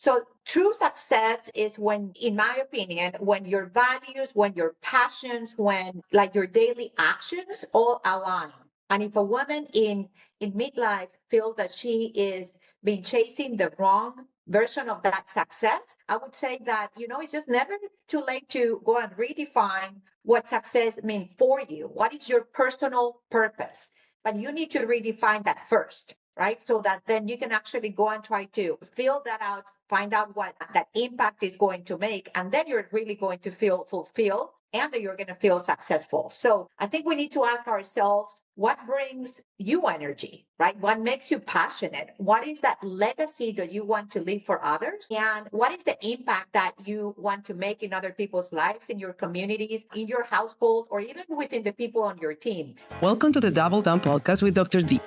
So true success is when, in my opinion, when your values, when your passions, when like your daily actions all align. And if a woman in midlife feels that she is been chasing the wrong version of that success, I would say that, it's just never too late to go and redefine what success means for you. What is your personal purpose? But you need to redefine that first, right? So that then you can actually go and try to fill that out, find out what that impact is going to make, and then you're really going to feel fulfilled and that you're going to feel successful. So I think we need to ask ourselves, what brings you energy, right? What makes you passionate? What is that legacy that you want to leave for others? And what is the impact that you want to make in other people's lives, in your communities, in your household, or even within the people on your team? Welcome to the Double Down podcast with Dr. D.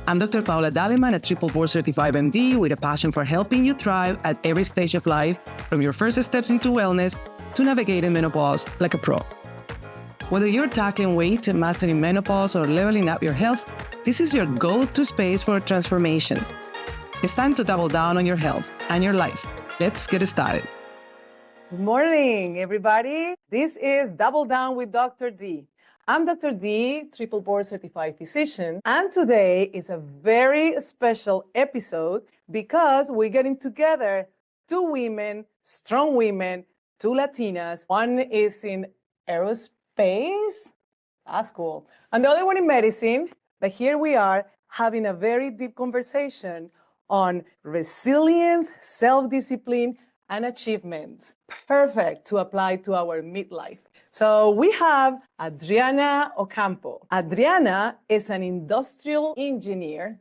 I'm Dr. Paula Daleman, a triple board certified MD with a passion for helping you thrive at every stage of life, from your first steps into wellness to navigating menopause like a pro. Whether you're tackling weight, mastering menopause, or leveling up your health, this is your go-to space for transformation. It's time to double down on your health and your life. Let's get started. Good morning, everybody. This is Double Down with Dr. D. I'm Dr. D, triple board certified physician, and today is a very special episode because we're getting together two women, strong women, two Latinas. One is in aerospace, that's cool, and the other one in medicine. But here we are having a very deep conversation on resilience, self-discipline, and achievements. Perfect to apply to our midlife. So we have Adriana Ocampo. Adriana is an industrial engineer,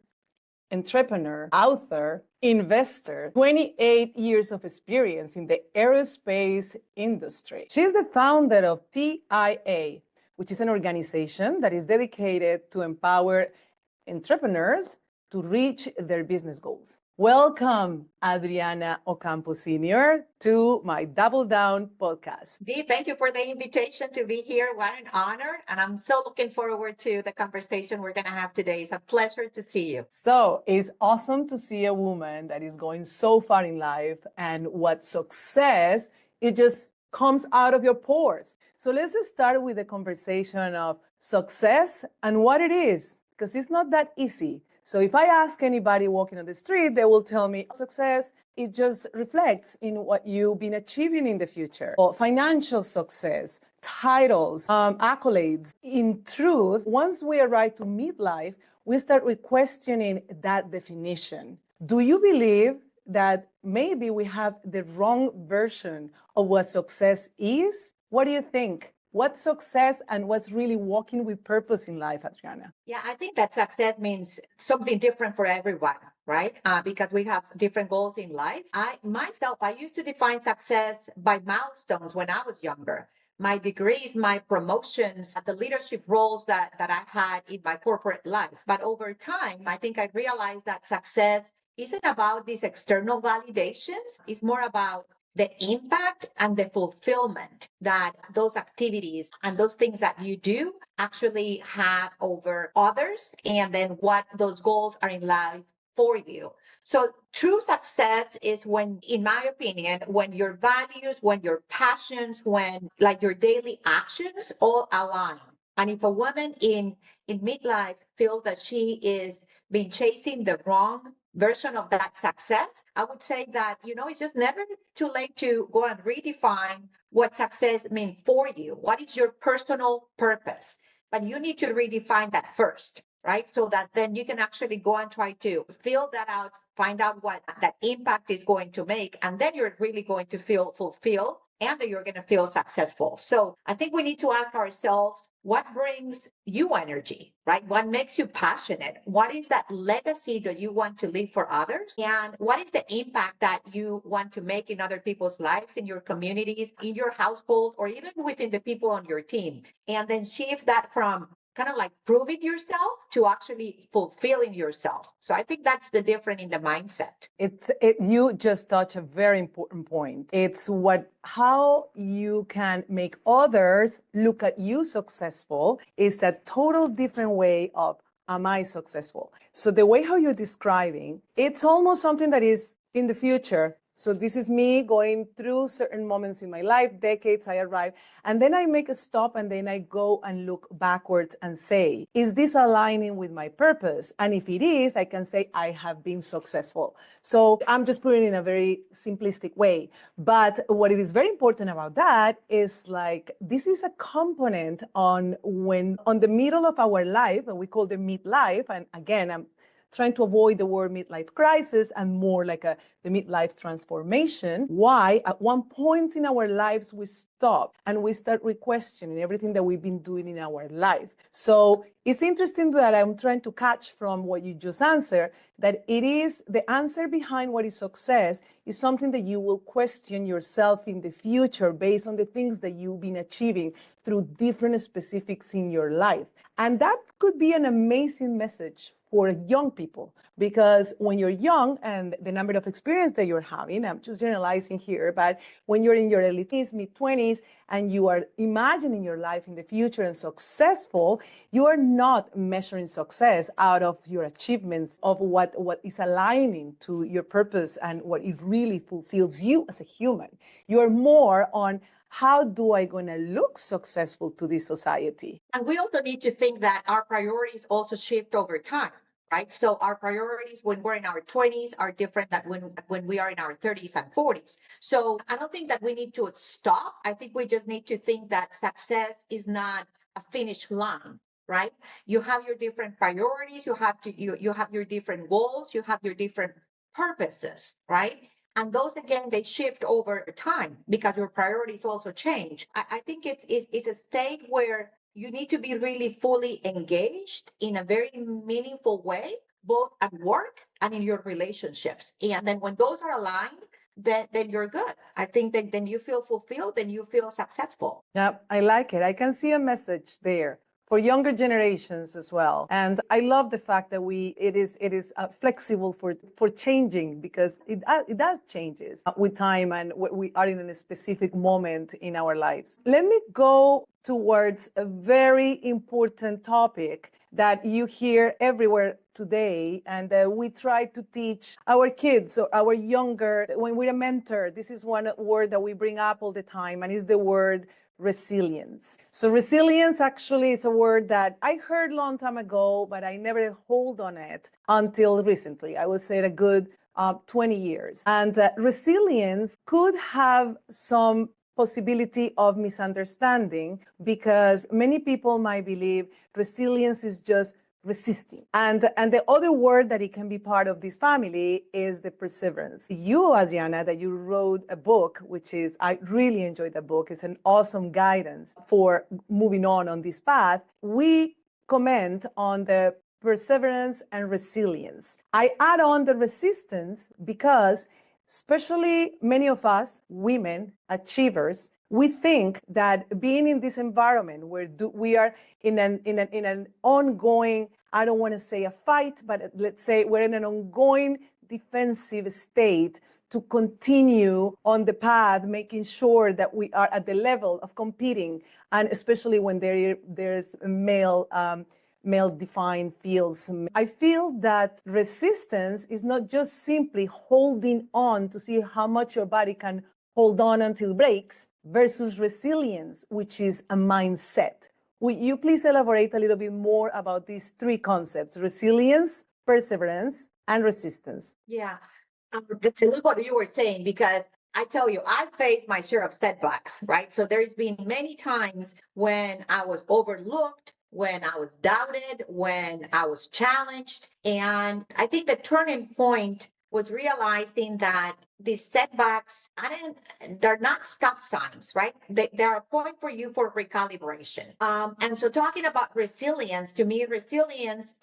entrepreneur, author, investor, 28 years of experience in the aerospace industry. She's the founder of TIA, which is an organization that is dedicated to empower entrepreneurs to reach their business goals. Welcome, Adriana Ocampo Sr., to my Double Down podcast. Dee, thank you for the invitation to be here. What an honor. And I'm so looking forward to the conversation we're going to have today. It's a pleasure to see you. So it's awesome to see a woman that is going so far in life, and what success, it just comes out of your pores. So let's just start with the conversation of success and what it is, because it's not that easy. So if I ask anybody walking on the street, they will tell me success, it just reflects in what you've been achieving in the future. Or financial success, titles, accolades. In truth, once we arrive to midlife, we start questioning that definition. Do you believe that maybe we have the wrong version of what success is? What do you think? What's success and what's really walking with purpose in life, Adriana? Yeah, I think that success means something different for everyone, right? Because we have different goals in life. I used to define success by milestones when I was younger. My degrees, my promotions, the leadership roles that I had in my corporate life. But over time, I think I realized that success isn't about these external validations. It's more about the impact and the fulfillment that those activities and those things that you do actually have over others, and then what those goals are in life for you. So true success is when, in my opinion, when your values, when your passions, when like your daily actions all align. And if a woman in midlife feels that she is been chasing the wrong version of that success, I would say that, it's just never too late to go and redefine what success means for you. What is your personal purpose? But you need to redefine that first, right? So that then you can actually go and try to fill that out, find out what that impact is going to make, and then you're really going to feel fulfilled and that you're going to feel successful. So I think we need to ask ourselves, what brings you energy, right? What makes you passionate? What is that legacy that you want to leave for others? And what is the impact that you want to make in other people's lives, in your communities, in your household, or even within the people on your team? And then shift that from kind of like proving yourself to actually fulfilling yourself. So I think that's the difference in the mindset. You just touched a very important point. It's how you can make others look at you successful is a total different way of, am I successful? So the way how you're describing, it's almost something that is in the future. So this is me going through certain moments in my life, decades I arrive, and then I make a stop and then I go and look backwards and say, is this aligning with my purpose? And if it is, I can say I have been successful. So I'm just putting it in a very simplistic way. But what it is very important about that is like, this is a component on the middle of our life, and we call the midlife. And again, I'm trying to avoid the word midlife crisis and more like the midlife transformation. Why? At one point in our lives, we stop and we start re-questioning everything that we've been doing in our life. So it's interesting that I'm trying to catch from what you just answered, that it is the answer behind what is success is something that you will question yourself in the future based on the things that you've been achieving through different specifics in your life. And that could be an amazing message for young people, because when you're young and the number of experience that you're having, I'm just generalizing here, but when you're in your early teens, mid-20s, and you are imagining your life in the future and successful, you are not measuring success out of your achievements of what is aligning to your purpose and what it really fulfills you as a human. You are more on, how do I going to look successful to this society? And we also need to think that our priorities also shift over time, right? So our priorities when we're in our 20s are different than when we are in our 30s and 40s. So I don't think that we need to stop. I think we just need to think that success is not a finish line, right? You have your different priorities, you have your different goals, you have your different purposes, right? And those again, they shift over time because your priorities also change. I think it's a state where you need to be really fully engaged in a very meaningful way, both at work and in your relationships. And then when those are aligned, then you're good. I think that then you feel fulfilled and you feel successful. Yeah, I like it. I can see a message there for younger generations as well. And I love the fact that it is flexible for changing, because it does changes with time and we are in a specific moment in our lives. Let me go towards a very important topic that you hear everywhere today, and we try to teach our kids or our younger, when we're a mentor, this is one word that we bring up all the time, and is the word resilience. So resilience actually is a word that I heard a long time ago, but I never hold on it until recently. I would say a good 20 years. And resilience could have some possibility of misunderstanding, because many people might believe resilience is just resisting. And the other word that it can be part of this family is the perseverance. You, Adriana, that you wrote a book, which is, I really enjoyed the book. It's an awesome guidance for moving on this path. We comment on the perseverance and resilience. I add on the resistance because especially many of us women achievers, we think that being in this environment where we are in an ongoing, I don't want to say a fight, but let's say we're in an ongoing defensive state to continue on the path, making sure that we are at the level of competing, and especially when there's male-defined fields. I feel that resistance is not just simply holding on to see how much your body can hold on until it breaks, versus resilience, which is a mindset. Will you please elaborate a little bit more about these three concepts: resilience, perseverance, and resistance? Yeah. I love what you were saying, because I tell you, I faced my share of setbacks, right? So there's been many times when I was overlooked, when I was doubted, when I was challenged. And I think the turning point was realizing that these setbacks, they're not stop signs, right? They're a point for you for recalibration. And so talking about resilience, to me, resilience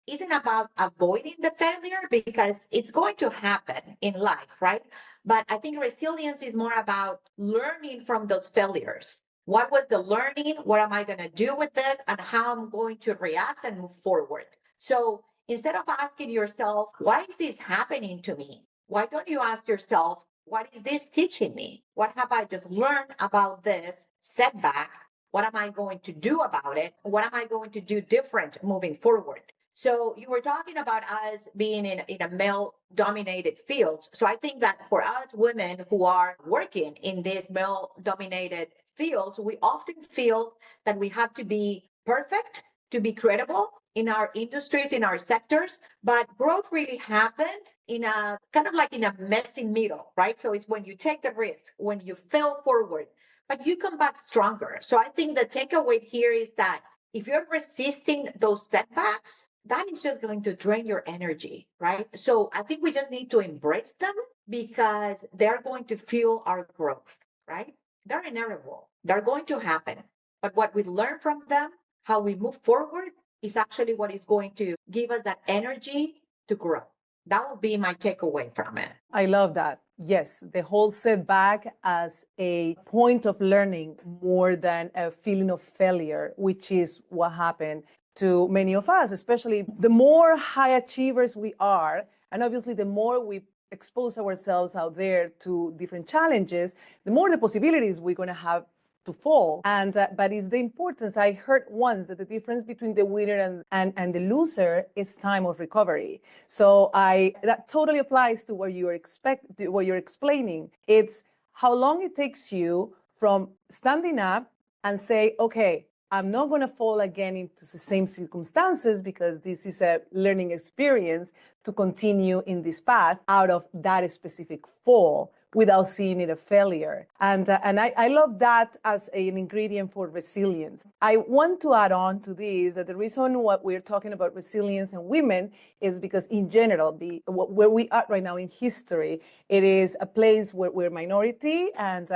isn't about avoiding the failure, because it's going to happen in life, right? But I think resilience is more about learning from those failures. What was the learning? What am I going to do with this? And how I'm going to react and move forward. So instead of asking yourself, why is this happening to me? Why don't you ask yourself, what is this teaching me? What have I just learned about this setback? What am I going to do about it? What am I going to do different moving forward? So you were talking about us being in a male dominated field. So I think that for us women who are working in these male dominated fields, we often feel that we have to be perfect to be credible in our industries, in our sectors. But growth really happened in a kind of like in a messy middle, right? So it's when you take the risk, when you fail forward, but you come back stronger. So I think the takeaway here is that if you're resisting those setbacks, that is just going to drain your energy, right? So I think we just need to embrace them because they're going to fuel our growth, right? They're inevitable, they're going to happen. But what we learn from them, how we move forward, is actually what is going to give us that energy to grow. That would be my takeaway from it. I love that. Yes, the whole setback as a point of learning more than a feeling of failure, which is what happened to many of us, especially the more high achievers we are, and obviously the more we expose ourselves out there to different challenges, the more the possibilities we're going to have to fall. And but it's the importance. I heard once that the difference between the winner and the loser is time of recovery. So that totally applies to what you're explaining. It's how long it takes you from standing up and say, okay, I'm not going to fall again into the same circumstances because this is a learning experience to continue in this path out of that specific fall without seeing it a failure. And I love that as an ingredient for resilience. I want to add on to this that the reason what we're talking about resilience and women is because in general, where we are right now in history, it is a place where we're minority and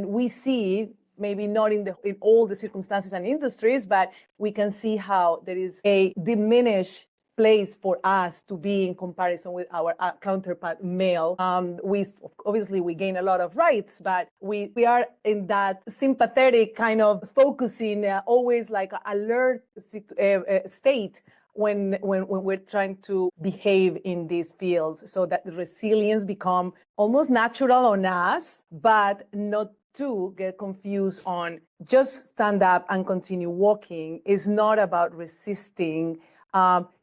we see maybe not in all the circumstances and industries, but we can see how there is a diminished place for us to be in comparison with our counterpart male. We gain a lot of rights, but we are in that sympathetic kind of focusing, always like alert state when we're trying to behave in these fields, so that the resilience become almost natural on us, but not to get confused on just stand up and continue walking. Is not about resisting.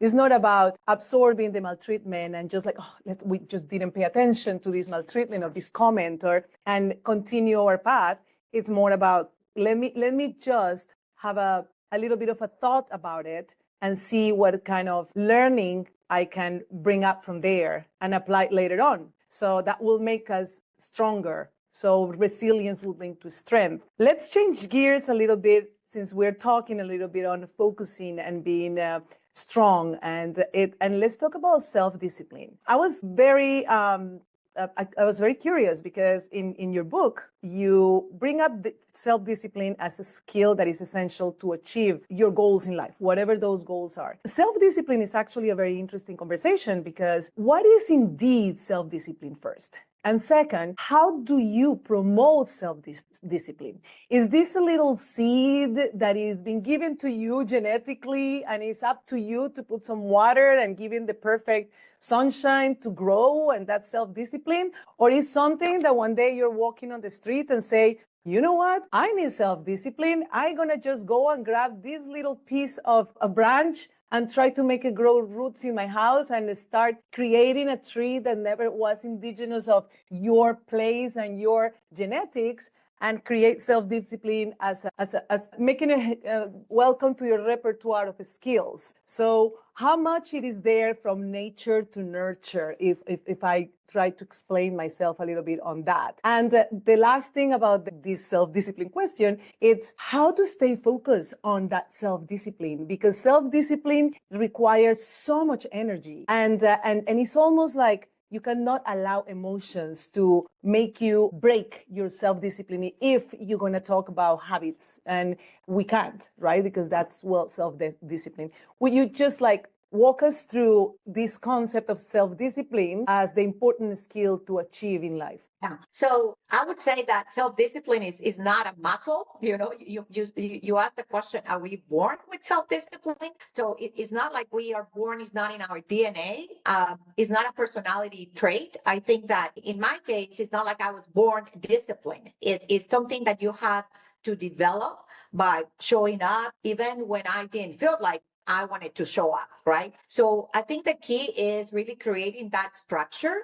It's not about absorbing the maltreatment and just like, we just didn't pay attention to this maltreatment or this comment and continue our path. It's more about let me just have a little bit of a thought about it and see what kind of learning I can bring up from there and apply later on. So that will make us stronger. So resilience will bring to strength. Let's change gears a little bit since we're talking a little bit on focusing and being strong, and let's talk about self-discipline. I was very curious because in your book, you bring up the self-discipline as a skill that is essential to achieve your goals in life, whatever those goals are. Self-discipline is actually a very interesting conversation because what is indeed self-discipline first? And second, how do you promote self-discipline? Is this a little seed that is being given to you genetically and it's up to you to put some water and give it the perfect sunshine to grow, and that's self-discipline? Or is something that one day you're walking on the street and say, you know what? I need self-discipline. I'm going to just go and grab this little piece of a branch and try to make it grow roots in my house and start creating a tree that never was indigenous of your place and your genetics, and create self-discipline as making it welcome to your repertoire of skills. So how much it is there from nature to nurture, if I try to explain myself a little bit on that. And the last thing about this self-discipline question, it's how to stay focused on that self-discipline, because self-discipline requires so much energy, and it's almost like you cannot allow emotions to make you break your self-discipline if you're going to talk about habits. And we can't, right? Because that's, self-discipline. Will you just walk us through this concept of self-discipline as the important skill to achieve in life? Yeah. So I would say that self-discipline is not a muscle. You asked the question, are we born with self-discipline? So it's not like we are born, it's not in our DNA. It's not a personality trait. I think that in my case, it's not like I was born disciplined. It's something that you have to develop by showing up, even when I didn't feel like I want it to show up, right? So I think the key is really creating that structure,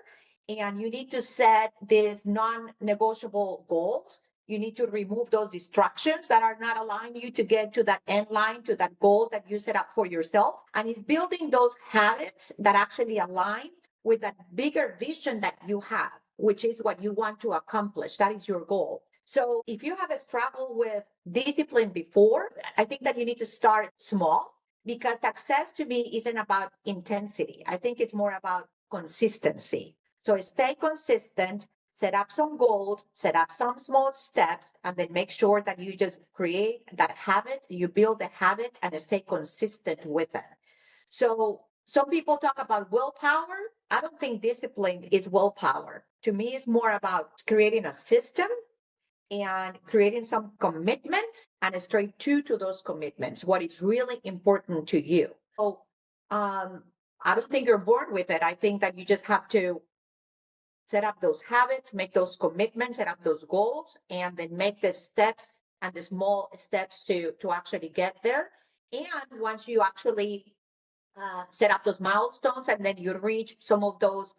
and you need to set these non-negotiable goals. You need to remove those distractions that are not allowing you to get to that end line, to that goal that you set up for yourself. And it's building those habits that actually align with that bigger vision that you have, which is what you want to accomplish. That is your goal. So if you have a struggle with discipline before, I think that you need to start small, because success to me isn't about intensity. I think it's more about consistency. So stay consistent, set up some goals, set up some small steps, and then make sure that you just create that habit, you build a habit and stay consistent with it. So some people talk about willpower. I don't think discipline is willpower. To me, it's more about creating a system and creating some commitments and stay true to those commitments, what is really important to you. So I don't think you're born with it. I think that you just have to set up those habits, make those commitments, set up those goals, and then make the steps and the small steps to actually get there. And once you actually set up those milestones and then you reach some of those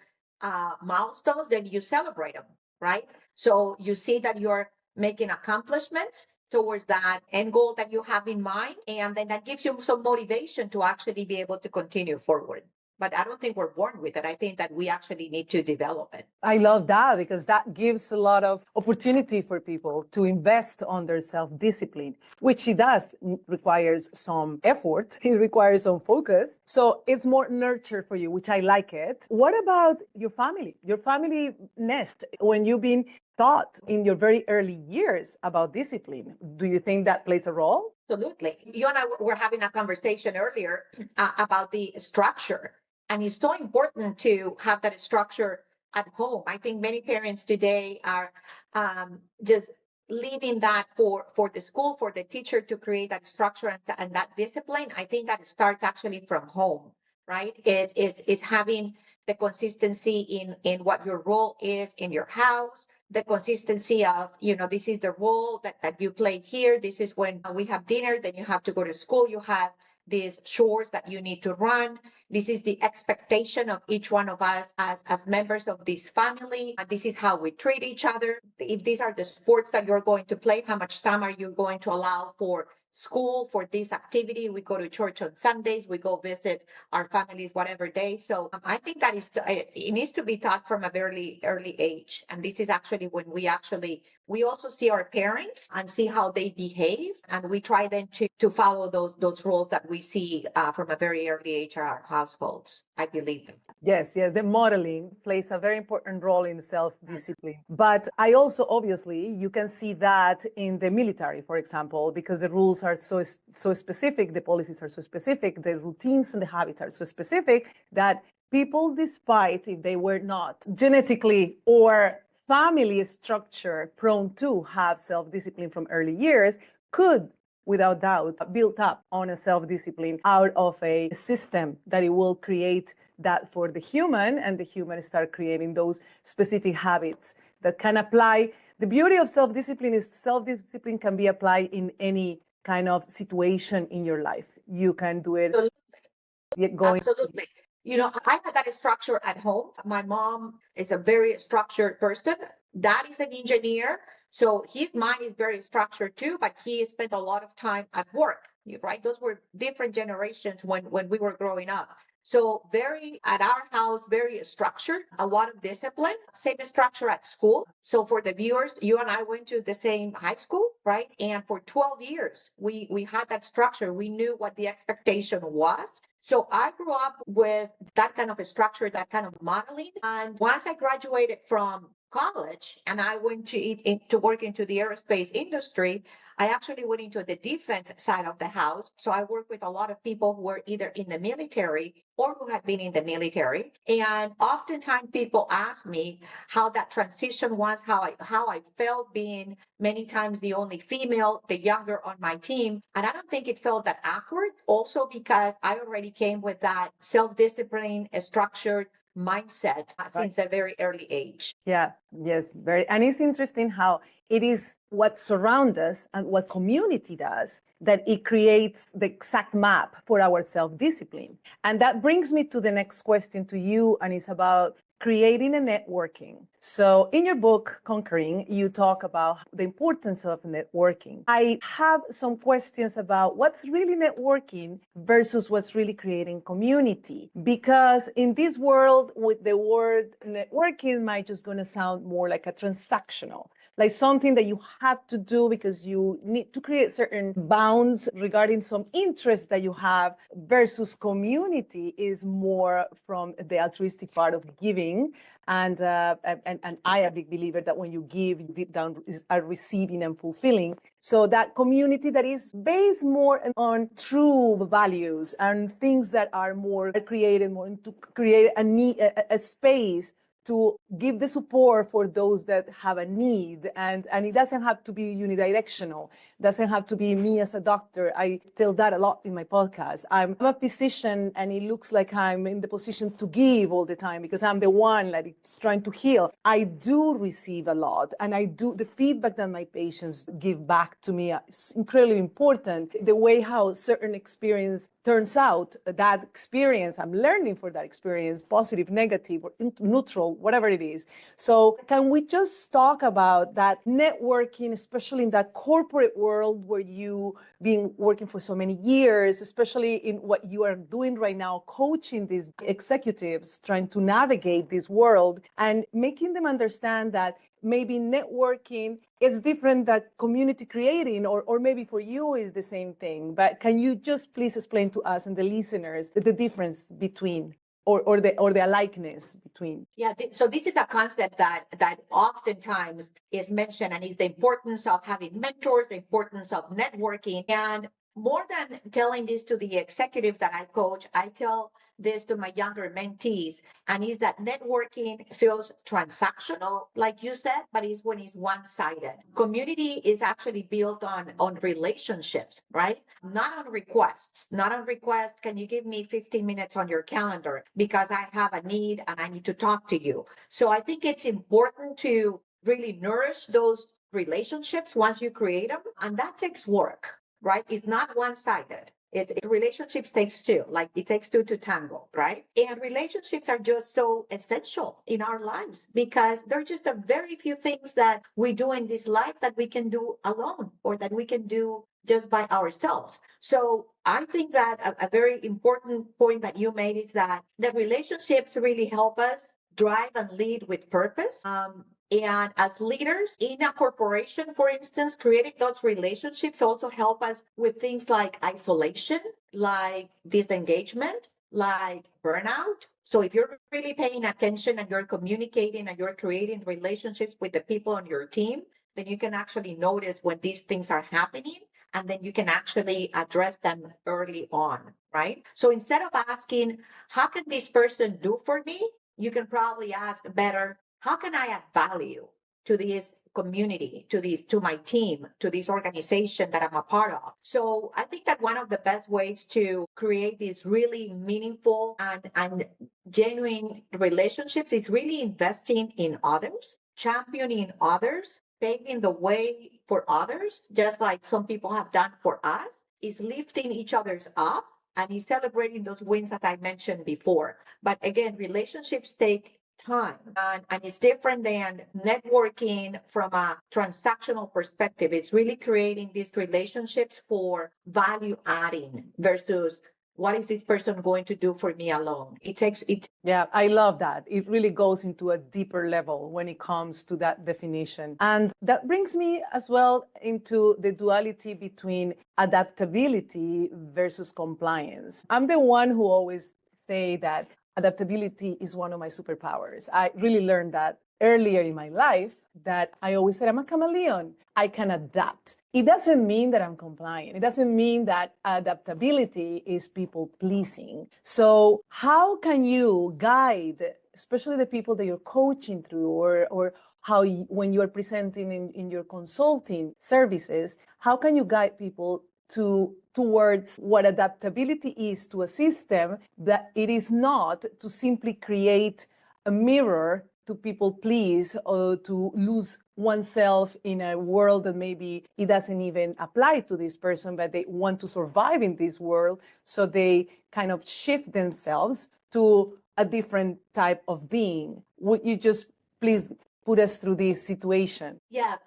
milestones, then you celebrate them, right? So you see that you're making accomplishments towards that end goal that you have in mind, and then that gives you some motivation to actually be able to continue forward. But I don't think we're born with it. I think that we actually need to develop it. I love that, because that gives a lot of opportunity for people to invest on their self-discipline, which it does requires some effort. It requires some focus. So it's more nurture for you, which I like it. What about your family nest? When you've been taught in your very early years about discipline, do you think that plays a role? Absolutely. You and I were having a conversation earlier about the structure, and it's so important to have that structure at home. I think many parents today are just leaving that for the school, for the teacher to create that structure and that discipline. I think that it starts actually from home, right? Is having the consistency in what your role is in your house, the consistency of, this is the role that you play here. This is when we have dinner, then you have to go to school. You have these chores that you need to run. This is the expectation of each one of us as members of this family. And this is how we treat each other. If these are the sports that you're going to play, how much time are you going to allow for school, for this activity? We go to church on Sundays, we go visit our families whatever day. So I think that it needs to be taught from a very early age. And this is actually when we also see our parents and see how they behave, and we try then to follow those roles that we see from a very early age in our households. I believe them. Yes, the modeling plays a very important role in self-discipline. But I also, obviously, you can see that in the military, for example, because the rules are so specific, the policies are so specific, the routines and the habits are so specific that people, despite if they were not genetically or family structure prone to have self-discipline from early years, could, without doubt, build up on a self-discipline out of a system that it will create that for the human, and the human start creating those specific habits that can apply. The beauty of self-discipline is self-discipline can be applied in any kind of situation in your life. You can do it going. Absolutely. I had that structure at home. My mom is a very structured person. Dad is an engineer. So his mind is very structured too, but he spent a lot of time at work, right? Those were different generations when we were growing up. So at our house, very structured, a lot of discipline, same structure at school. So for the viewers, you and I went to the same high school, right? And for 12 years, we had that structure. We knew what the expectation was. So I grew up with that kind of a structure, that kind of modeling. And once I graduated from college and I went to work into the aerospace industry, I actually went into the defense side of the house. So I worked with a lot of people who were either in the military or who had been in the military. And oftentimes people ask me how that transition was, how I felt being many times the only female, the younger on my team. And I don't think it felt that awkward, also because I already came with that self-discipline, structured mindset since a very early age. Yeah, yes, very. And it's interesting how it is what surrounds us and what community does that it creates the exact map for our self-discipline. And that brings me to the next question to you, and it's about creating a networking. So in your book, Conquering, you talk about the importance of networking. I have some questions about what's really networking versus what's really creating community. Because in this world, with the word networking might just going to sound more like a transactional, like something that you have to do because you need to create certain bounds regarding some interest that you have, versus community is more from the altruistic part of giving. And I am a big believer that when you give, deep down are receiving and fulfilling. So that community that is based more on true values and things that are more created, more to create a space to give the support for those that have a need. And it doesn't have to be unidirectional. It doesn't have to be me as a doctor. I tell that a lot in my podcast. I'm a physician, and it looks like I'm in the position to give all the time because I'm the one that is trying to heal. I do receive a lot, and the feedback that my patients give back to me is incredibly important. The way how certain experience turns out, that experience, I'm learning for that experience, positive, negative, or neutral, whatever it is. So can we just talk about that networking, especially in that corporate world where you've been working for so many years, especially in what you are doing right now, coaching these executives, trying to navigate this world and making them understand that maybe networking is different than community creating, or maybe for you is the same thing. But can you just please explain to us and the listeners the difference between or the alikeness between? Yeah, so this is a concept that oftentimes is mentioned, and is the importance of having mentors, the importance of networking. And more than telling this to the executives that I coach, I tell this to my younger mentees, and is that networking feels transactional, like you said, but it's when it's one-sided. Community is actually built on relationships, right? Not on requests. Not on requests. Can you give me 15 minutes on your calendar because I have a need and I need to talk to you? So I think it's important to really nourish those relationships once you create them, and that takes work, right? It's not one-sided. Relationships takes two, like it takes two to tango, right? And relationships are just so essential in our lives because they're just a very few things that we do in this life that we can do alone or that we can do just by ourselves. So I think that a very important point that you made is that the relationships really help us drive and lead with purpose. And as leaders in a corporation, for instance, creating those relationships also help us with things like isolation, like disengagement, like burnout. So if you're really paying attention and you're communicating and you're creating relationships with the people on your team, then you can actually notice when these things are happening, and then you can actually address them early on, right? So instead of asking, how can this person do for me? You can probably ask better, how can I add value to this community, to my team, to this organization that I'm a part of? So I think that one of the best ways to create these really meaningful and genuine relationships is really investing in others, championing others, paving the way for others, just like some people have done for us, is lifting each other's up and is celebrating those wins that I mentioned before. But again, relationships take time, and it's different than networking from a transactional perspective. It's really creating these relationships for value adding versus what is this person going to do for me alone. Yeah, I love that. It really goes into a deeper level when it comes to that definition. And that brings me as well into the duality between adaptability versus compliance. I'm the one who always say that adaptability is one of my superpowers. I really learned that earlier in my life, that I always said I'm a chameleon. I can adapt. It doesn't mean that I'm compliant. It doesn't mean that adaptability is people pleasing. So how can you guide, especially the people that you're coaching through, or how when you are presenting in your consulting services, how can you guide people towards what adaptability is to a system, that it is not to simply create a mirror to people please or to lose oneself in a world that maybe it doesn't even apply to this person, but they want to survive in this world. So they kind of shift themselves to a different type of being. Would you just please put us through this situation? Yeah.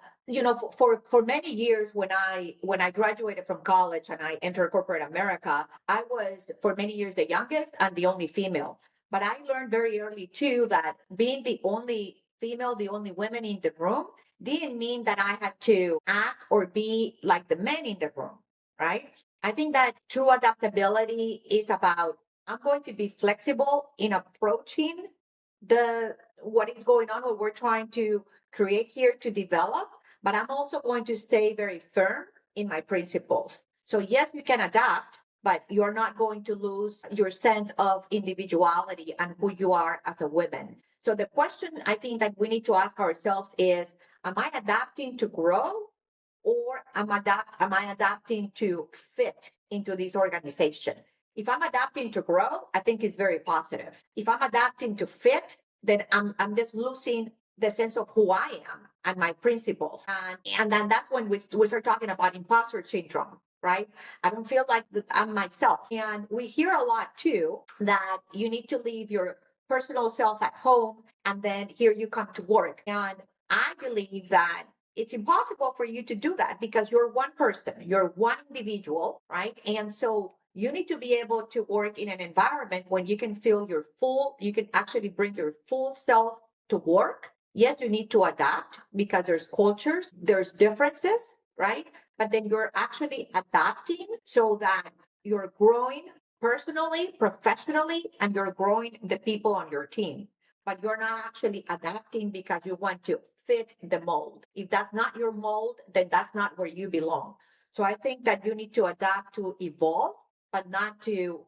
For many years when I graduated from college and I entered corporate America, I was for many years the youngest and the only female. But I learned very early too that being the only female, the only woman in the room, didn't mean that I had to act or be like the men in the room, right? I think that true adaptability is about I'm going to be flexible in approaching the what is going on, what we're trying to create here to develop, but I'm also going to stay very firm in my principles. So yes, you can adapt, but you're not going to lose your sense of individuality and who you are as a woman. So the question I think that we need to ask ourselves is, am I adapting to grow, or am I adapting to fit into this organization? If I'm adapting to grow, I think it's very positive. If I'm adapting to fit, then I'm just losing the sense of who I am and my principles. And then that's when we start talking about imposter syndrome, right? I don't feel like I'm myself. And we hear a lot too that you need to leave your personal self at home and then here you come to work. And I believe that it's impossible for you to do that because you're one person, you're one individual, right? And so you need to be able to work in an environment when you can feel you can actually bring your full self to work. Yes, you need to adapt because there's cultures, there's differences, right? But then you're actually adapting so that you're growing personally, professionally, and you're growing the people on your team. But you're not actually adapting because you want to fit the mold. If that's not your mold, then that's not where you belong. So I think that you need to adapt to evolve, but not to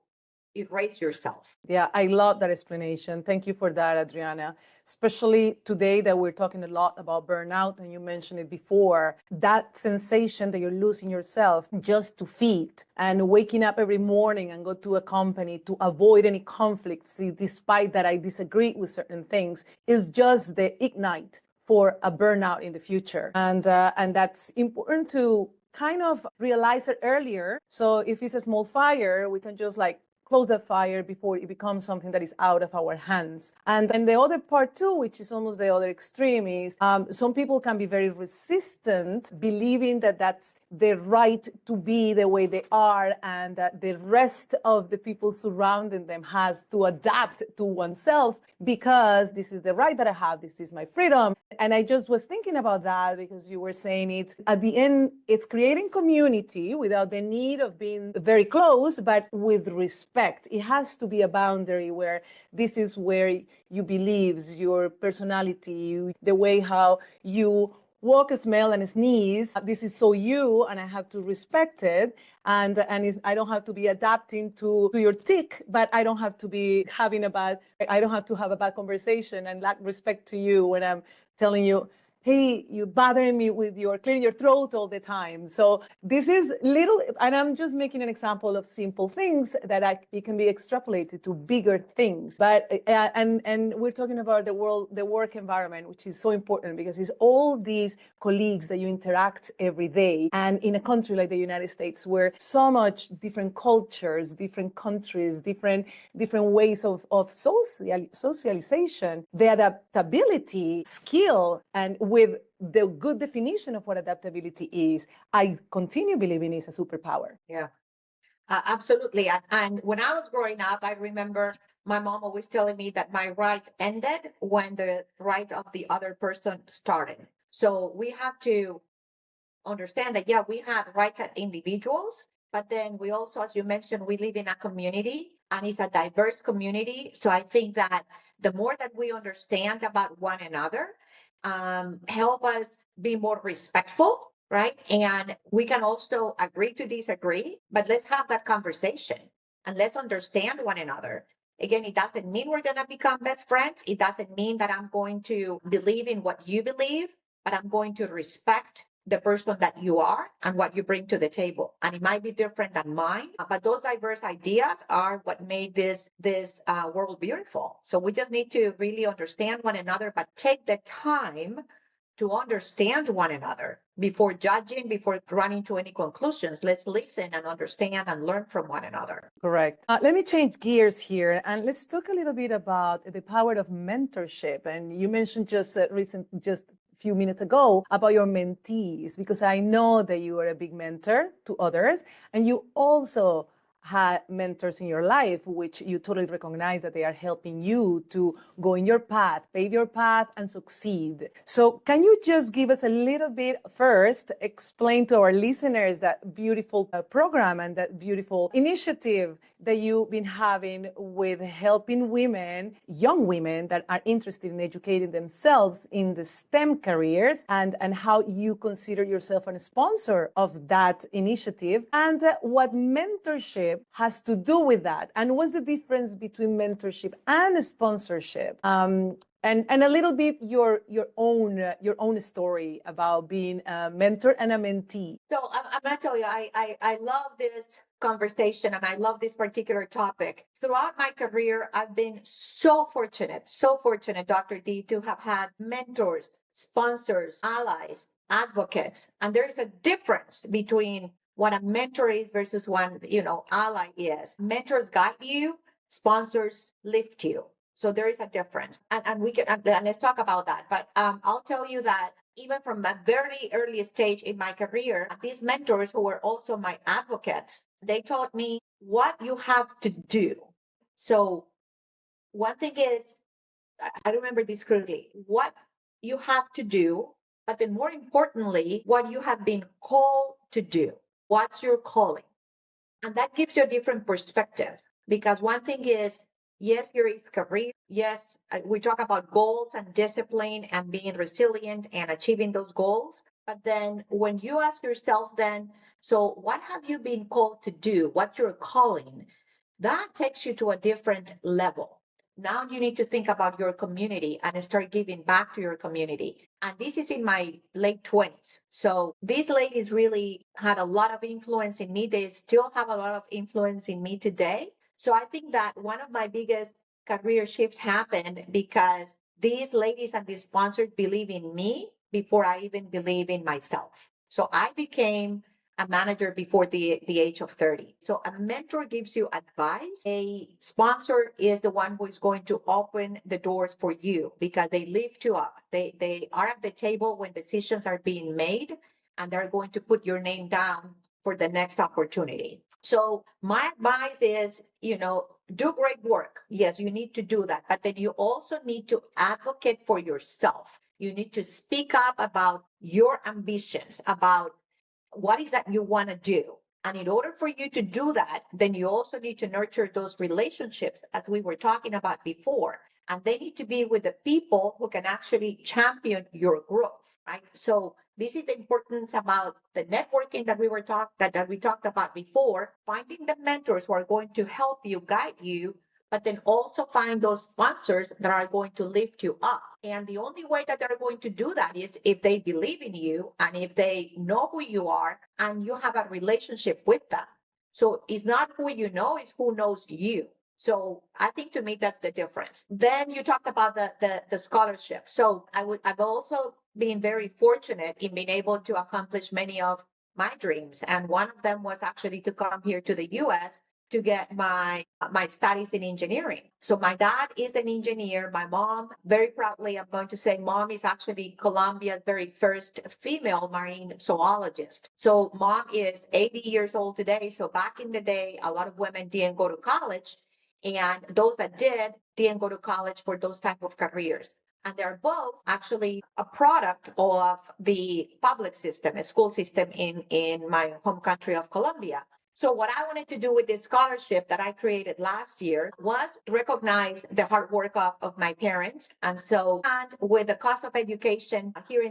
erase yourself. Yeah, I love that explanation. Thank you for that, Adriana. Especially today that we're talking a lot about burnout, and you mentioned it before, that sensation that you're losing yourself just to feed and waking up every morning and go to a company to avoid any conflicts, despite that I disagree with certain things, is just the ignite for a burnout in the future. And that's important to kind of realize it earlier. So if it's a small fire, we can just like close that fire before it becomes something that is out of our hands. And the other part too, which is almost the other extreme, is some people can be very resistant, believing that that's their right to be the way they are, and that the rest of the people surrounding them has to adapt to oneself because this is the right that I have, this is my freedom. And I just was thinking about that because you were saying it's at the end, it's creating community without the need of being very close, but with respect. It has to be a boundary where this is where you believe, your personality, the way how you walk, smell, and sneeze. This is so you, and I have to respect it. And I don't have to be adapting to your tick, but I don't have to be I don't have to have a bad conversation and lack respect to you when I'm telling you, hey, you're bothering me with your clearing your throat all the time. So this is little, and I'm just making an example of simple things that it can be extrapolated to bigger things. But and we're talking about the work environment, which is so important because it's all these colleagues that you interact every day. And in a country like the United States, where so much different cultures, different countries, different ways of socialization, the adaptability skill and with the good definition of what adaptability is, I continue believing is a superpower. Yeah, absolutely. And when I was growing up, I remember my mom always telling me that my rights ended when the right of the other person started. So we have to understand that, yeah, we have rights as individuals, but then we also, as you mentioned, we live in a community and it's a diverse community. So I think that the more that we understand about one another, help us be more respectful, right? And we can also agree to disagree, but let's have that conversation and let's understand one another. Again, it doesn't mean we're going to become best friends. It doesn't mean that I'm going to believe in what you believe, but I'm going to respect the person that you are and what you bring to the table. And it might be different than mine, but those diverse ideas are what made this world beautiful. So we just need to really understand one another, but take the time to understand one another before judging, before running to any conclusions. Let's listen and understand and learn from one another. Correct. Let me change gears here and let's talk a little bit about the power of mentorship. And you mentioned just a few minutes ago about your mentees, because I know that you are a big mentor to others, and you also had mentors in your life, which you totally recognize that they are helping you to go in your path, pave your path, and succeed. So can you just give us a little bit first, explain to our listeners that beautiful program and that beautiful initiative that you've been having with helping women, young women that are interested in educating themselves in the STEM careers, and how you consider yourself a sponsor of that initiative, and what mentorship has to do with that, and what's the difference between mentorship and sponsorship, and a little bit your own story about being a mentor and a mentee. So I'm going to tell you, I love this conversation and I love this particular topic. Throughout my career, I've been so fortunate, Dr. D, to have had mentors, sponsors, allies, advocates. And there is a difference between what a mentor is versus one, ally is. Mentors guide you, sponsors lift you. So there is a difference. And we can, and let's talk about that. But I'll tell you that even from a very early stage in my career, these mentors who were also my advocates, they taught me what you have to do. So one thing is, I remember this clearly, what you have to do, but then more importantly, what you have been called to do. What's your calling? And that gives you a different perspective, because one thing is, yes, here is career. Yes, we talk about goals and discipline and being resilient and achieving those goals. But then when you ask yourself then, so what have you been called to do? What's your calling? That takes you to a different level. Now you need to think about your community and start giving back to your community. And this is in my late 20s. So these ladies really had a lot of influence in me. They still have a lot of influence in me today. So I think that one of my biggest career shifts happened because these ladies and these sponsors believe in me before I even believe in myself. So I became a manager before the age of 30. So a mentor gives you advice. A sponsor is the one who is going to open the doors for you because they lift you up. They are at the table when decisions are being made, and they're going to put your name down for the next opportunity. So my advice is, do great work. Yes, you need to do that, but then you also need to advocate for yourself. You need to speak up about your ambitions, about what is that you want to do. And in order for you to do that, then you also need to nurture those relationships, as we were talking about before. And they need to be with the people who can actually champion your growth, right? So this is the importance about the networking that we talked about before, finding the mentors who are going to help you, guide you, but then also find those sponsors that are going to lift you up. And the only way that they're going to do that is if they believe in you and if they know who you are and you have a relationship with them. So it's not who you know, it's who knows you. So I think to me, that's the difference. Then you talked about the scholarship. So I've also been very fortunate in being able to accomplish many of my dreams. And one of them was actually to come here to the US to get my studies in engineering. So my dad is an engineer. My mom, very proudly, I'm going to say, mom is actually Colombia's very first female marine zoologist. So mom is 80 years old today. So back in the day, a lot of women didn't go to college, and those that didn't go to college for those type of careers. And they're both actually a product of the public system, a school system in my home country of Colombia. So what I wanted to do with this scholarship that I created last year was recognize the hard work of my parents. And with the cost of education here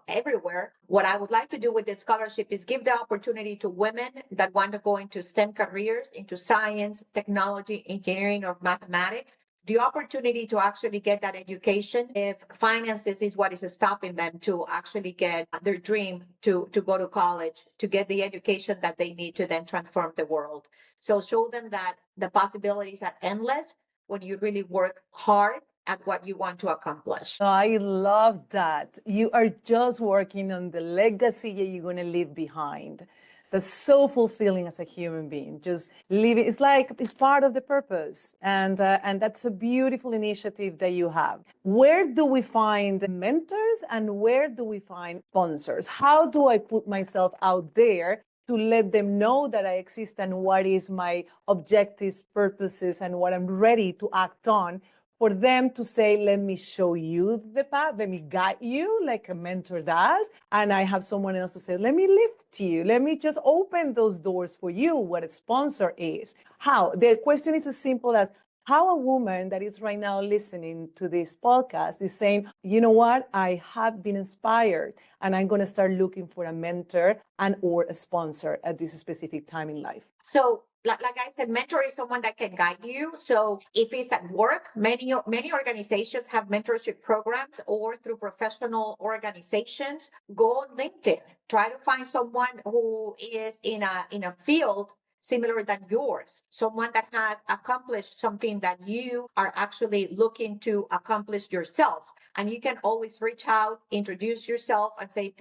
everywhere, what I would like to do with this scholarship is give the opportunity to women that want to go into STEM careers, into science, technology, engineering, or mathematics, the opportunity to actually get that education if finances is what is stopping them to actually get their dream to go to college, to get the education that they need to then transform the world. So show them that the possibilities are endless when you really work hard at what you want to accomplish. I love that. You are just working on the legacy that you're going to leave behind. That's so fulfilling as a human being. Just living, it's like it's part of the purpose, and that's a beautiful initiative that you have. Where do we find mentors, and where do we find sponsors? How do I put myself out there to let them know that I exist and what is my objectives, purposes, and what I'm ready to act on? For them to say, let me show you the path, let me guide you like a mentor does. And I have someone else to say, let me lift you, let me just open those doors for you, what a sponsor is. How? The question is as simple as how a woman that is right now listening to this podcast is saying, you know what, I have been inspired and I'm going to start looking for a mentor and or a sponsor at this specific time in life. So like I said, mentor is someone that can guide you. So if it's at work, many organizations have mentorship programs, or through professional organizations. Go on LinkedIn. Try to find someone who is in a field similar than yours, someone that has accomplished something that you are actually looking to accomplish yourself. And you can always reach out, introduce yourself, and say,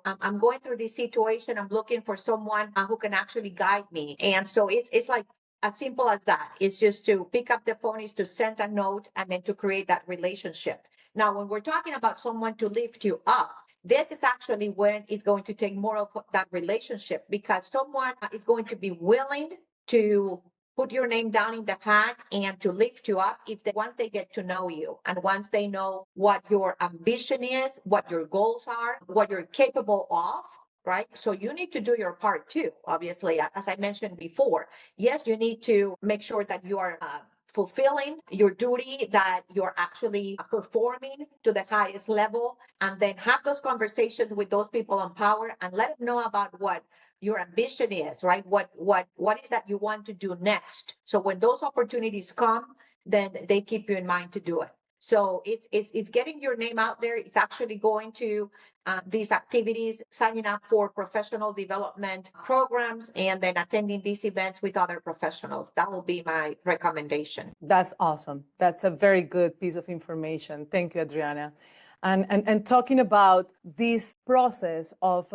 I'm going through this situation. I'm looking for someone who can actually guide me. And so it's like as simple as that. It's just to pick up the phone, is to send a note, and then to create that relationship. Now, when we're talking about someone to lift you up, this is actually when it's going to take more of that relationship, because someone is going to be willing to put your name down in the hat and to lift you up once they get to know you, and once they know what your ambition is, what your goals are, what you're capable of. Right. So you need to do your part too, obviously, as I mentioned before. Yes, you need to make sure that you are fulfilling your duty, that you're actually performing to the highest level, and then have those conversations with those people in power and let them know about what your ambition is, right? What is that you want to do next? So when those opportunities come, then they keep you in mind to do it. So it's getting your name out there. It's actually going to these activities, signing up for professional development programs, and then attending these events with other professionals. That will be my recommendation. That's awesome. That's a very good piece of information. Thank you, Adriana. And talking about this process of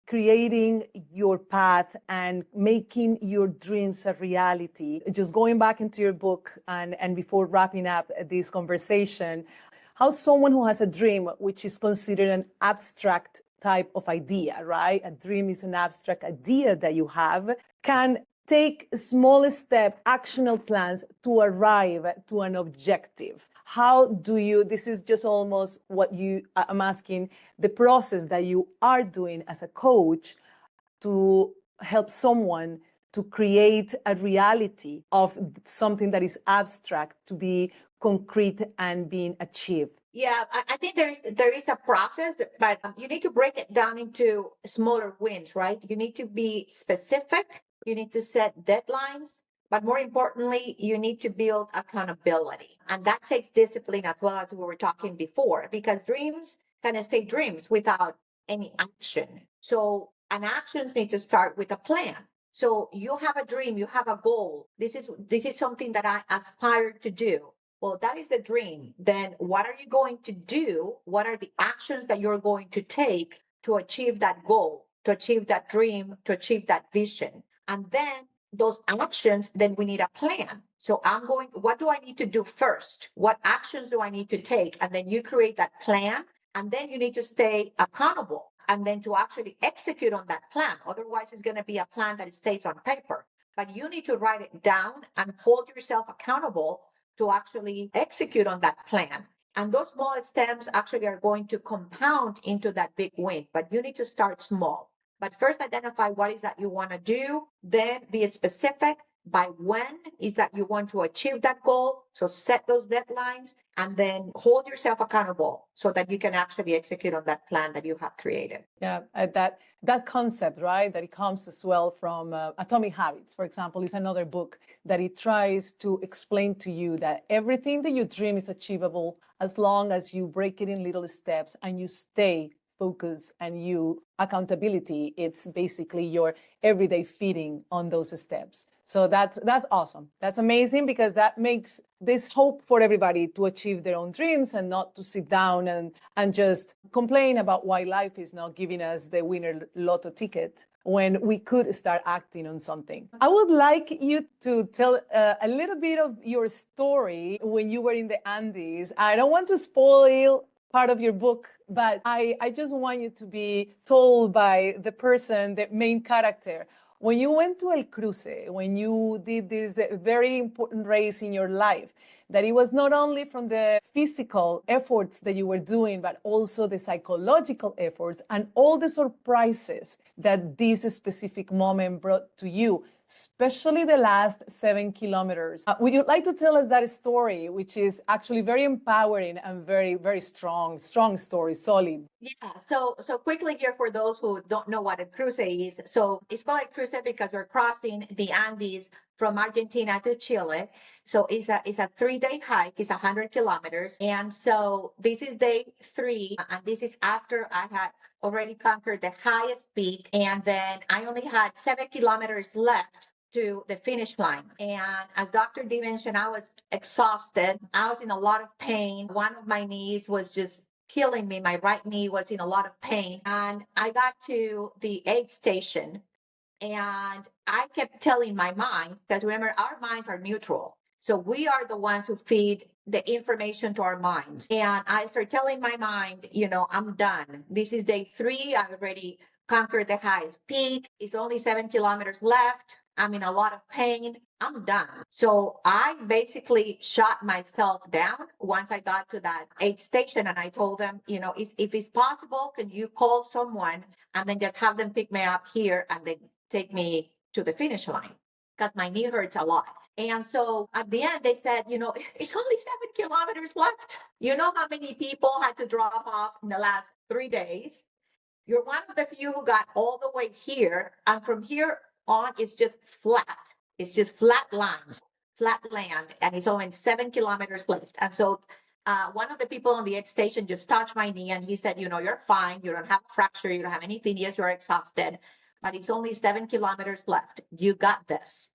creating your path and making your dreams a reality. Just going back into your book and before wrapping up this conversation, how someone who has a dream, which is considered an abstract type of idea, right? A dream is an abstract idea that you have, can take small step, actionable plans to arrive to an objective. How do you, this is just almost what I'm asking, the process that you are doing as a coach to help someone to create a reality of something that is abstract to be concrete and being achieved? Yeah, I think there is a process, but you need to break it down into smaller wins, right? You need to be specific. You need to set deadlines. But more importantly, you need to build accountability. And that takes discipline, as well as we were talking before, because dreams kind of stay dreams without any action. So, and actions need to start with a plan. So you have a dream, you have a goal. This is something that I aspire to do. Well, that is the dream. Then what are you going to do? What are the actions that you're going to take to achieve that goal, to achieve that dream, to achieve that vision? And then those actions, then we need a plan. So what do I need to do first? What actions do I need to take? And then you create that plan, and then you need to stay accountable, and then to actually execute on that plan. Otherwise, it's going to be a plan that stays on paper. But you need to write it down and hold yourself accountable to actually execute on that plan. And those small steps actually are going to compound into that big win. But you need to start small. But first identify what is that you want to do, then be specific, by when is that you want to achieve that goal. So set those deadlines and then hold yourself accountable so that you can actually execute on that plan that you have created. Yeah, that concept, right? That it comes as well from Atomic Habits, for example, is another book that it tries to explain to you that everything that you dream is achievable as long as you break it in little steps and you stay focus and you accountability. It's basically your everyday feeding on those steps. So that's awesome. That's amazing because that makes this hope for everybody to achieve their own dreams and not to sit down and just complain about why life is not giving us the winner lotto ticket when we could start acting on something. I would like you to tell a little bit of your story when you were in the Andes. I don't want to spoil part of your book, but I just want you to be told by the person, the main character. When you went to El Cruce, when you did this very important race in your life, that it was not only from the physical efforts that you were doing, but also the psychological efforts and all the surprises that this specific moment brought to you, especially the last 7 kilometers. Would you like to tell us that story, which is actually very empowering and very, very strong story, solid? Yeah, so quickly here for those who don't know what a cruce is. So it's called a cruce because we're crossing the Andes from Argentina to Chile. So it's a 3-day hike. It's 100 kilometers. And so this is day 3, and this is after I had already conquered the highest peak. And then I only had 7 kilometers left to the finish line. And as Dr. D mentioned, I was exhausted. I was in a lot of pain. One of my knees was just killing me. My right knee was in a lot of pain. And I got to the aid station and I kept telling my mind, because remember, our minds are neutral. So we are the ones who feed the information to our minds. And I started telling my mind, I'm done. This is day 3. I already conquered the highest peak. It's only 7 kilometers left. I'm in a lot of pain. I'm done. So I basically shot myself down once I got to that aid station. And I told them, if it's possible, can you call someone and then just have them pick me up here and then take me to the finish line? Because my knee hurts a lot. And so at the end, they said, it's only 7 kilometers left. You know how many people had to drop off in the last 3 days? You're one of the few who got all the way here. And from here on, it's just flat. It's just flat lines, flat land. And it's only 7 kilometers left. And so one of the people on the aid station just touched my knee and he said, you're fine. You don't have a fracture. You don't have anything. Yes, you're exhausted, but it's only 7 kilometers left. You got this.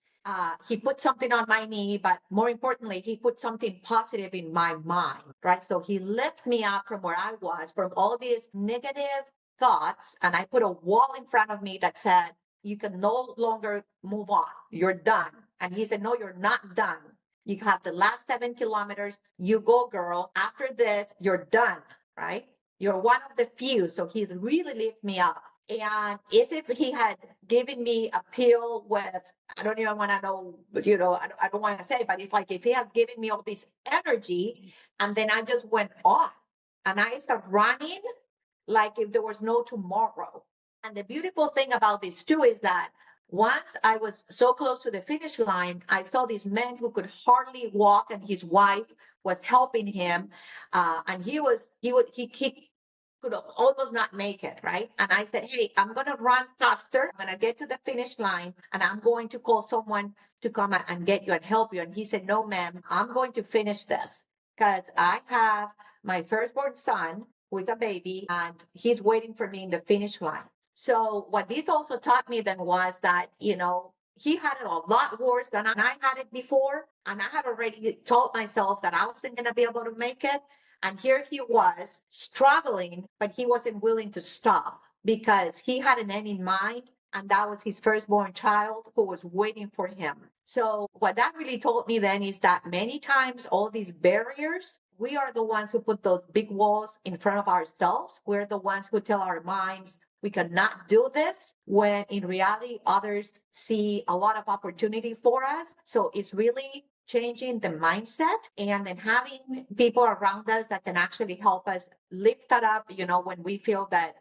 He put something on my knee, but more importantly, he put something positive in my mind, right? So he lifted me up from where I was, from all these negative thoughts, and I put a wall in front of me that said, you can no longer move on. You're done. And he said, no, you're not done. You have the last 7 kilometers. You go, girl. After this, you're done, right? You're one of the few. So he really lifted me up. And as if he had given me a pill with, I don't even want to know, I don't want to say, but it's like if he has given me all this energy and then I just went on and I started running like if there was no tomorrow. And the beautiful thing about this too is that once I was so close to the finish line, I saw this man who could hardly walk and his wife was helping him. And he could almost not make it, right? And I said, hey, I'm going to run faster. I'm going to get to the finish line and I'm going to call someone to come and get you and help you. And he said, no, ma'am, I'm going to finish this because I have my firstborn son who is a baby and he's waiting for me in the finish line. So what this also taught me then was that, he had it a lot worse than I had it before. And I had already told myself that I wasn't going to be able to make it. And here he was struggling, but he wasn't willing to stop because he had an end in mind. And that was his firstborn child who was waiting for him. So what that really told me then is that many times all these barriers, we are the ones who put those big walls in front of ourselves. We're the ones who tell our minds, we cannot do this, when in reality, others see a lot of opportunity for us. So it's really changing the mindset and then having people around us that can actually help us lift that up, when we feel that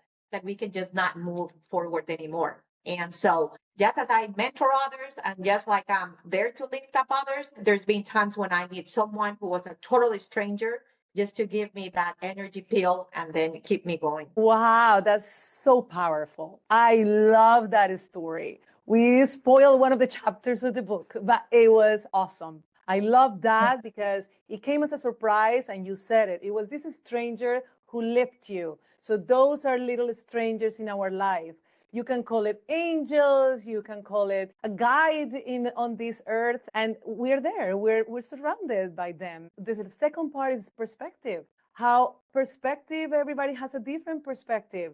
we can just not move forward anymore. And so just as I mentor others and just like I'm there to lift up others, there's been times when I need someone who was a totally stranger just to give me that energy pill and then keep me going. Wow, that's so powerful. I love that story. We spoiled one of the chapters of the book, but it was awesome. I love that because it came as a surprise and you said it. It was this stranger who left you. So those are little strangers in our life. You can call it angels, you can call it a guide in on this earth, and we're there. We're surrounded by them. The second part is perspective. How perspective, everybody has a different perspective.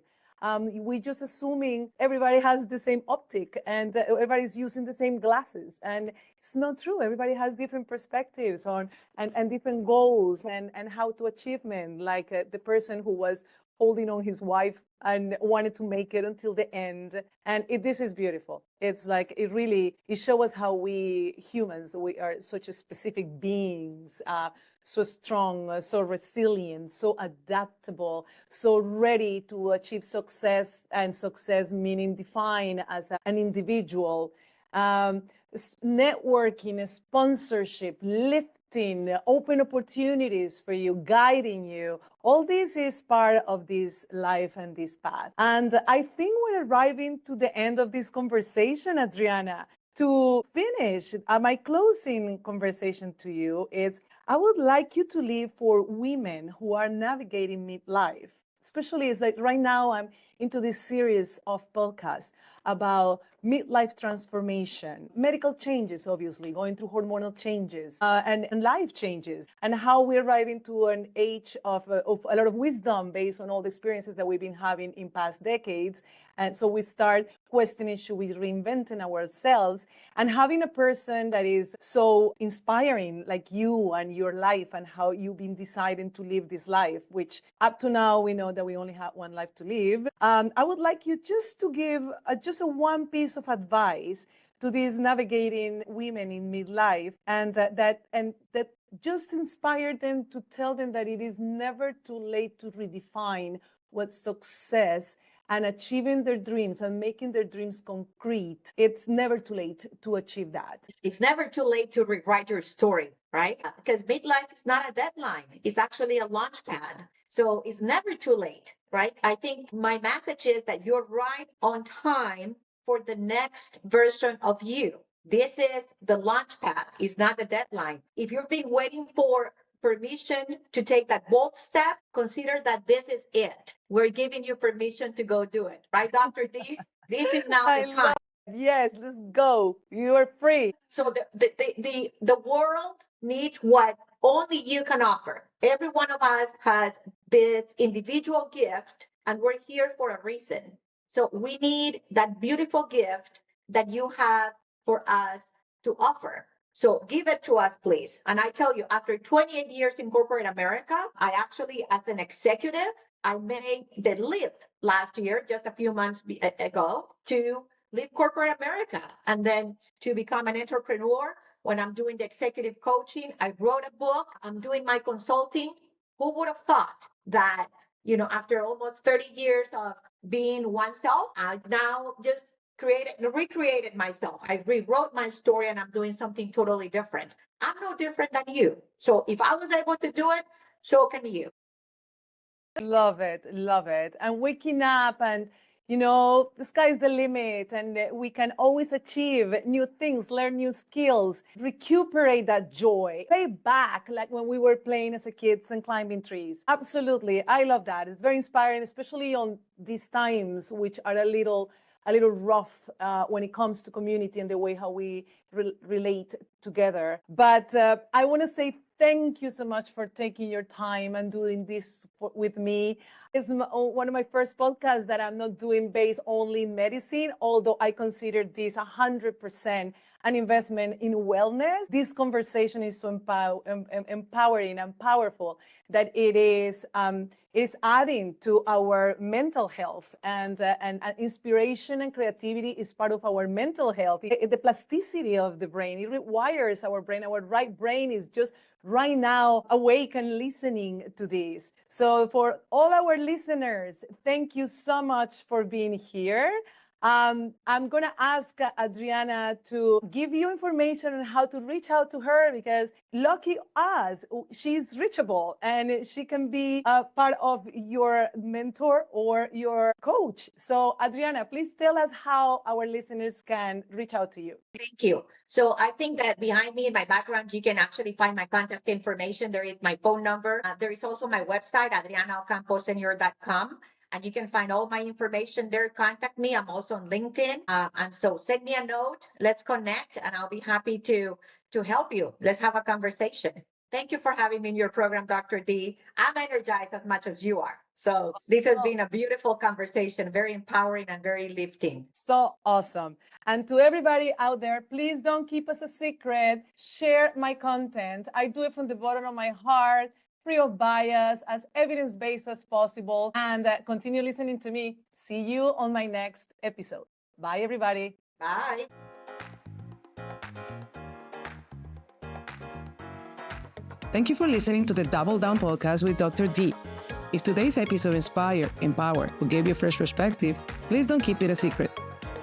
We just assuming everybody has the same optic and everybody's using the same glasses, and it's not true. Everybody has different perspectives on and different goals and how to achievement. Like the person who was holding on his wife and wanted to make it until the end. And this is beautiful. It's like, it shows us how we humans, we are such a specific beings, so strong, so resilient, so adaptable, so ready to achieve success, and success meaning defined as an individual. Networking, sponsorship, lifting, open opportunities for you, guiding you. All this is part of this life and this path. And I think we're arriving to the end of this conversation, Adriana. To finish, my closing conversation to you is, I would like you to leave for women who are navigating midlife. Especially it's like right now I'm into this series of podcasts about midlife transformation, medical changes, obviously, going through hormonal changes and life changes, and how we're arriving to an age of a lot of wisdom based on all the experiences that we've been having in past decades. And so we start questioning, should we reinventing ourselves? And having a person that is so inspiring, like you and your life and how you've been deciding to live this life, which up to now, we know that we only have one life to live. I would like you just to give just a one piece of advice to these navigating women in midlife, and that just inspire them to tell them that it is never too late to redefine what success and achieving their dreams and making their dreams concrete. It's never too late to achieve that. It's never too late to rewrite your story, right? Because midlife is not a deadline. It's actually a launch pad. So it's never too late, right? I think my message is that you're right on time for the next version of you. This is the launch pad. It's not the deadline. If you've been waiting for permission to take that bold step, consider that this is it. We're giving you permission to go do it, right, Dr. D? This is now the time. Yes, let's go. You are free. So the world needs what only you can offer. Every one of us has this individual gift, and we're here for a reason. So we need that beautiful gift that you have for us to offer. So give it to us, please. And I tell you, after 28 years in corporate America, I actually, as an executive, I made the leap last year, just a few months ago, to leave corporate America and then to become an entrepreneur. When I'm doing the executive coaching, I wrote a book, I'm doing my consulting. Who would have thought that, after almost 30 years of being oneself, I now just recreated myself. I rewrote my story and I'm doing something totally different. I'm no different than you. So if I was able to do it, so can you. Love it. Love it. And waking up and, the sky's the limit, and we can always achieve new things, learn new skills, recuperate that joy, pay back like when we were playing as a kids and climbing trees. Absolutely. I love that. It's very inspiring, especially on these times, which are a little rough when it comes to community and the way how we relate together. But I want to say thank you so much for taking your time and doing this with me. It's one of my first podcasts that I'm not doing based only in medicine, although I consider this 100% an investment in wellness. This conversation is so empowering and powerful that it is adding to our mental health, and inspiration and creativity is part of our mental health. The plasticity of the brain, it rewires our brain. Our right brain is just right now awake and listening to this. So for all our listeners, thank you so much for being here. I'm going to ask Adriana to give you information on how to reach out to her, because lucky us, she's reachable and she can be a part of your mentor or your coach. So Adriana, please tell us how our listeners can reach out to you. Thank you. So I think that behind me in my background, you can actually find my contact information. There is my phone number. There is also my website, adrianaocamposenior.com. And you can find all my information there. Contact me. I'm also on LinkedIn. And so send me a note. Let's connect, and I'll be happy to help you. Let's have a conversation. Thank you for having me in your program, Dr. D. I'm energized as much as you are. So this has been a beautiful conversation, very empowering and very lifting. So awesome. And to everybody out there, please don't keep us a secret. Share my content. I do it from the bottom of my heart, free of bias, as evidence-based as possible, and continue listening to me. See you on my next episode. Bye, everybody. Bye. Thank you for listening to the Double Down podcast with Dr. D. If today's episode inspired, empowered, or gave you a fresh perspective, please don't keep it a secret.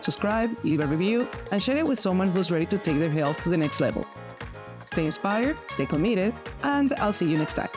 Subscribe, leave a review, and share it with someone who's ready to take their health to the next level. Stay inspired, stay committed, and I'll see you next time.